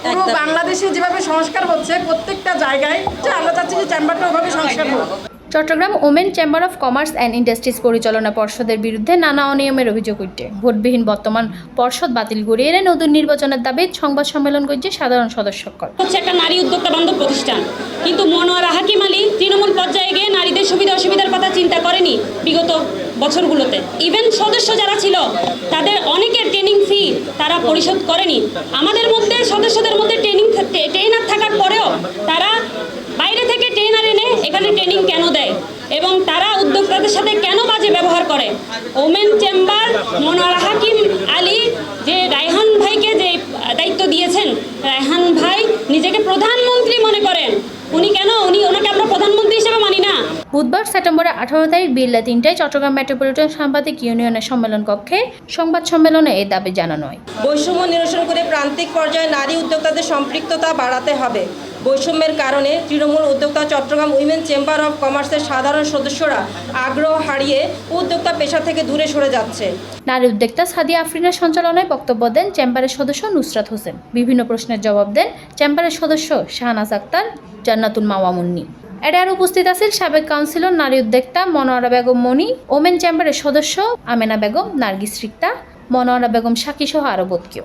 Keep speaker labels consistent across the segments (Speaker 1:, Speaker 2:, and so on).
Speaker 1: পুরো বাংলাদেশে যেভাবে সংস্কার হচ্ছে প্রত্যেকটা জায়গায়, যে আমরা চাচ্ছি যে চেম্বারটা ওভাবে সংস্কার হোক।
Speaker 2: Chattogram women chamber of commerce and industries পরিচালনা পর্ষদের বিরুদ্ধে নানা অনিয়মের অভিযোগ উঠে ভোটবিহীন বর্তমান পর্ষদ বাতিল করিয়ে এনে নতুন নির্বাচনের দাবি সংবাদ সম্মেলন করছে সাধারণ সদস্যসকল।
Speaker 3: হচ্ছে একটা নারী উদ্যোক্তা বান্ধব প্রতিষ্ঠান, কিন্তু মনোয়ারা হাকিম আলী তৃণমূল পর্যায়ে গিয়ে নারীদের সুবিধা অসুবিধার কথা চিন্তা করেনি বিগত বছরগুলোতে। ইভেন সদস্য যারা ছিল তাদের অনেকের ট্রেনিং ফি তারা পরিশোধ করেনি। আমাদের মধ্যে সদস্যদের মধ্যে ট্রেনার থাকার পরেও তারা বাইরে থেকে ট্রেনার এনে এখানে ট্রেনিং কেন দেয় এবং তারা উদ্যোক্তাদের সাথে কেন বাজে ব্যবহার করে। ওমেন চেম্বার মনোয়ারা হাকিম আলী যে রায়হান ভাইকে যে দায়িত্ব দিয়েছেন, রায়হান ভাই নিজেকে প্রধানমন্ত্রী মনে করেন। ওনাকে আমরা প্রধানমন্ত্রী হিসেবে মানি না।
Speaker 2: বুধবার সেপ্টেম্বরের 18 তারিখ বিকেল 3টায় চট্টগ্রাম মেট্রোপলিটন সাংবাদিক ইউনিয়নের সম্মেলন কক্ষে সংবাদ সম্মেলনে এই দাবি জানানো হয়।
Speaker 4: বৈষম্য নিরসন করে প্রান্তিক পর্যায়ে নারী উদ্যোক্তাদের সম্পৃক্ততা বাড়াতে হবে। বৈষম্যের কারণে তৃণমূল উদ্যোক্তা চট্টগ্রাম উইমেন চেম্বার অফ কমার্সের সাধারণ সদস্যরা আগ্রহ হারিয়ে উদ্যোক্তা পেশা থেকে দূরে সরে যাচ্ছে।
Speaker 2: নারী উদ্যোক্তা সাদিয়া আফরিনের সঞ্চালনায় বক্তব্য দেন চেম্বারের সদস্য নুসরাত হোসেন। বিভিন্ন প্রশ্নের জবাব দেন চেম্বারের সদস্য শাহনাজ আক্তার, জান্নাতুল মাওয়া মুন্নি। এর উপস্থিত আছেন সাবেক কাউন্সিলর নারী উদ্যোক্তা মনোয়ারা বেগম মনি, ওমেন চেম্বারের সদস্য আমেনা বেগম, নার্গিস রিক্তা, মনোয়ারা বেগম সাকি সহ আরো বহুত কেউ।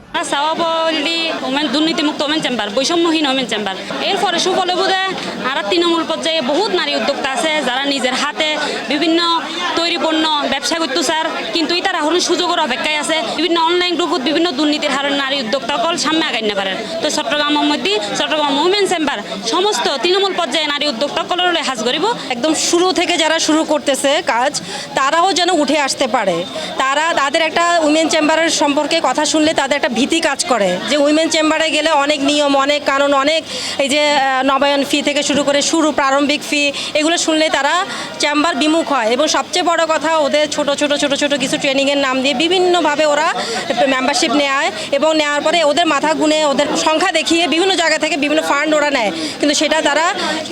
Speaker 3: দুর্নীতিমুক্ত ওমেন চেম্বার, বৈষম্যহীন ওমেন চেম্বার। এরপরে সুফলে বোধে আর তৃণমূল পর্যায়ে বহুত নারী উদ্যোক্তা আছে যারা নিজের হাতে বিভিন্ন তৈরি পণ্য ব্যবসা করতে স্যার, কিন্তু তারা হল সুযোগের অপেক্ষায় আছে। বিভিন্ন অনলাইন গ্রুপত বিভিন্ন দুর্নীতির হারের নারী উদ্যোক্তা কল সামনে আগাই না পারেন। তো চট্টগ্রামের মধ্যে চট্টগ্রাম ওমেন চেম্বার সমস্ত তৃণমূল পর্যায়ে নারী উদ্যোক্তা কলের হাজ করিব।
Speaker 4: একদম শুরু থেকে যারা শুরু করতেছে কাজ, তারাও যেন উঠে আসতে পারে। তাদের একটা উইমেন চেম্বারের সম্পর্কে কথা শুনলে তাদের একটা ভীতি কাজ করে, যে উইমেন চেম্বারে গেলে অনেক নিয়ম, অনেক কানুন, অনেক এই যে নবায়ন ফি থেকে শুরু করে প্রারম্ভিক ফি, এগুলো শুনলে তারা চেম্বার বিমুখ হয়। এবং সবচেয়ে বড় কথা, ওদের ছোট ছোট কিছু ট্রেনিংয়ের নাম দিয়ে বিভিন্নভাবে ওরা মেম্বারশিপ নেয় এবং নেওয়ার পরে ওদের মাথা গুনে ওদের সংখ্যা দেখিয়ে বিভিন্ন জায়গা থেকে বিভিন্ন ফান্ড ওরা নেয়, কিন্তু সেটা তারা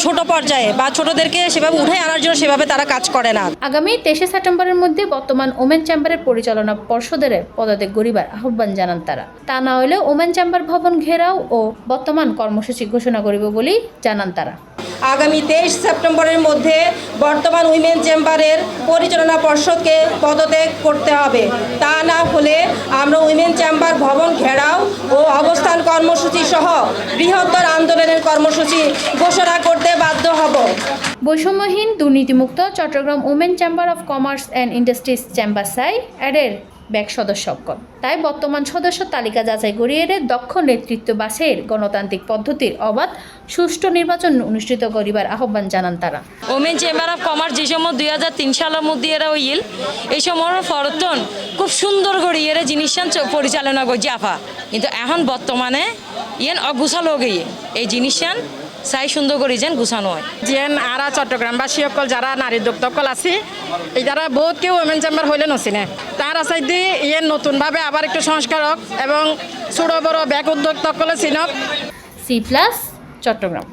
Speaker 4: ছোট পর্যায়ে বা ছোটদেরকে সেভাবে উঠে আনার জন্য সেভাবে তারা কাজ করে না।
Speaker 2: আগামী 23 সেপ্টেম্বরের মধ্যে বর্তমান ওমেন চেম্বারের পরিচালনা পর্ষদের পদত্যাগ করিবার আহ্বান জানান তারা। তা না হলে ওমেন চেম্বার ভবন ঘেরাও ও বর্তমান কর্মসূচি ঘোষণা করিব বলে জানান তারা।
Speaker 4: আগামী 23 সেপ্টেম্বরের মধ্যে বর্তমান উইমেন চেম্বারের পরিচালনা পর্ষদকে পদত্যাগ করতে হবে। তা না হলে আমরা উইমেন চেম্বার ভবন ঘেরাও ও অবস্থান কর্মসূচি সহ বৃহত্তর আন্দোলনের কর্মসূচি ঘোষণা করতে বাধ্য হব।
Speaker 2: বৈষম্যহীন দুর্নীতিমুক্ত Chattogram women chamber of commerce and industries chamber চাই এর ব্যাক সদস্যসকল। তাই বর্তমান সদস্য তালিকা যাচাই করিয়ে দক্ষ নেতৃত্ব বাছাইয়ের গণতান্ত্রিক পদ্ধতির অবাধ সুষ্ঠু নির্বাচন অনুষ্ঠিত করিবার আহ্বান জানান তারা।
Speaker 5: ওমেন চেম্বার অফ কমার্স যে সময় 2003 সালের মধ্যে এরা হইল, এই সময় ফরতন খুব সুন্দর করে এরা জিনিস পরিচালনা করছে আফা, কিন্তু এখন বর্তমানে ইয়েন অগুছালো গিয়ে এই জিনিসান চাই সুন্দর করে যেন গুছানো হয়।
Speaker 1: যেন আরা চট্টগ্রামবাসী সকল যারা নারী উদ্যোক্তা সকল আছি, এই যারা বহুত কেউ ওমেন চেম্বার হইলে নচিনে, তার আছে দিয়ে ইয়ে নতুনভাবে আবার একটু সংস্কার হোক এবং ছোট বড় ব্যাগ উদ্যোক্তা সকলে চিনক।
Speaker 2: C+ চট্টগ্রাম।